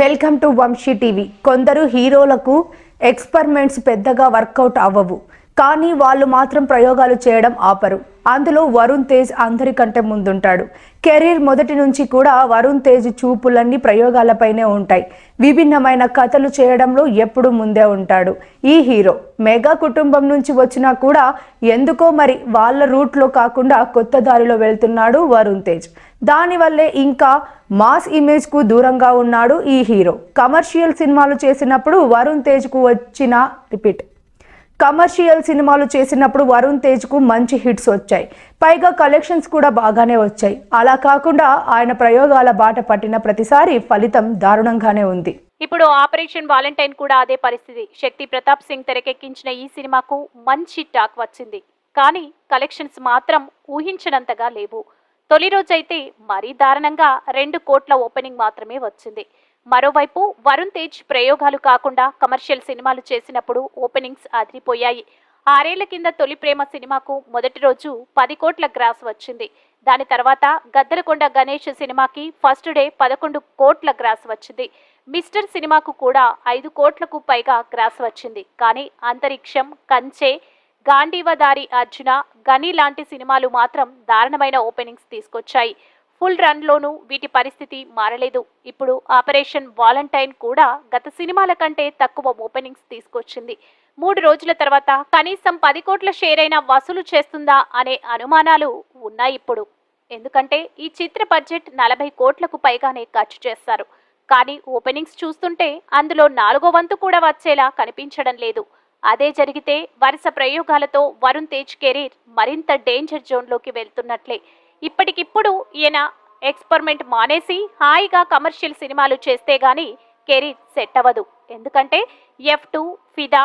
Welcome to Vamsi TV. కొందరు హీరోలకు experiments పెద్దగా వర్కౌట్ అవ్వవు, కానీ వాళ్ళు మాత్రం ప్రయోగాలు చేయడం ఆపరు. అందులో వరుణ్ తేజ్ అందరికంటే ముందుంటాడు. కెరీర్ మొదటి నుంచి కూడా వరుణ్ తేజ్ చూపులన్నీ ప్రయోగాలపైనే ఉంటాయి. విభిన్నమైన కథలు చేయడంలో ఎప్పుడూ ముందే ఉంటాడు ఈ హీరో. మెగా కుటుంబం నుంచి వచ్చినా కూడా ఎందుకో మరి వాళ్ళ రూట్లో కాకుండా కొత్త దారిలో వెళ్తున్నాడు వరుణ్ తేజ్. దానివల్లే ఇంకా మాస్ ఇమేజ్కు దూరంగా ఉన్నాడు ఈ హీరో. కమర్షియల్ సినిమాలు చేసినప్పుడు వరుణ్ తేజ్కు వరుణ్ తేజ్కు మంచి హిట్స్ వచ్చాయి. పైగా కలెక్షన్స్ కూడా బాగానే వచ్చాయి. అలా కాకుండా ఆయన ప్రయోగాల బాట పట్టిన ప్రతిసారి ఫలితం దారుణంగానే ఉంది. ఇప్పుడు ఆపరేషన్ వాలంటైన్ కూడా అదే పరిస్థితి. శక్తి ప్రతాప్ సింగ్ తెరకెక్కించిన ఈ సినిమాకు మంచి టాక్ వచ్చింది, కానీ కలెక్షన్స్ మాత్రం ఊహించినంతగా లేవు. తొలి రోజైతే మరీ దారుణంగా 2 కోట్ల ఓపెనింగ్ మాత్రమే వచ్చింది. మరోవైపు వరుణ్ తేజ్ ప్రయోగాలు కాకుండా కమర్షియల్ సినిమాలు చేసినప్పుడు ఓపెనింగ్స్ అదిరిపోయాయి. 6 ఏళ్ల కింద తొలి ప్రేమ సినిమాకు మొదటి రోజు 10 కోట్ల గ్రాస్ వచ్చింది. దాని తర్వాత గద్దలకొండ గణేష్ సినిమాకి ఫస్ట్ డే 11 కోట్ల గ్రాస్ వచ్చింది. మిస్టర్ సినిమాకు కూడా 5 కోట్లకు పైగా గ్రాస్ వచ్చింది. కానీ అంతరిక్షం, కంచె, గాంధీవదారి అర్జున, గని లాంటి సినిమాలు మాత్రం దారుణమైన ఓపెనింగ్స్ తీసుకొచ్చాయి. ఫుల్ రన్లోనూ వీటి పరిస్థితి మారలేదు. ఇప్పుడు ఆపరేషన్ వాలంటైన్ కూడా గత సినిమాల కంటే తక్కువ ఓపెనింగ్స్ తీసుకొచ్చింది. 3 రోజుల తర్వాత కనీసం 10 కోట్ల షేర్ అయినా వసూలు చేస్తుందా అనే అనుమానాలు ఉన్నాయి ఇప్పుడు. ఎందుకంటే ఈ చిత్ర బడ్జెట్ 40 కోట్లకు పైగానే ఖర్చు చేస్తారు. కానీ ఓపెనింగ్స్ చూస్తుంటే అందులో 4వ వంతు కూడా వచ్చేలా కనిపించడం లేదు. అదే జరిగితే వరుస ప్రయోగాలతో వరుణ్ తేజ్ కెరీర్ మరింత డేంజర్ జోన్లోకి వెళ్తున్నట్లే. ఇప్పటికిప్పుడు ఈయన ఎక్స్పెరిమెంట్ మానేసి హాయిగా కమర్షియల్ సినిమాలు చేస్తే గానీ కెరీర్ సెట్ అవ్వదు. ఎందుకంటే F2, ఫిదా,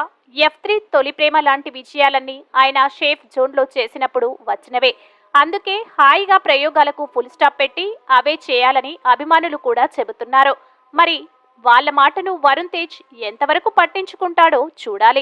F3, తొలి ప్రేమ లాంటి విజయాలన్నీ ఆయన షేఫ్ జోన్లో చేసినప్పుడు వచ్చినవే. అందుకే హాయిగా ప్రయోగాలకు ఫుల్ స్టాప్ పెట్టి అవే చేయాలని అభిమానులు కూడా చెబుతున్నారు. మరి వాళ్ళ మాటను వరుణ్ తేజ్ ఎంతవరకు పట్టించుకుంటాడో చూడాలి.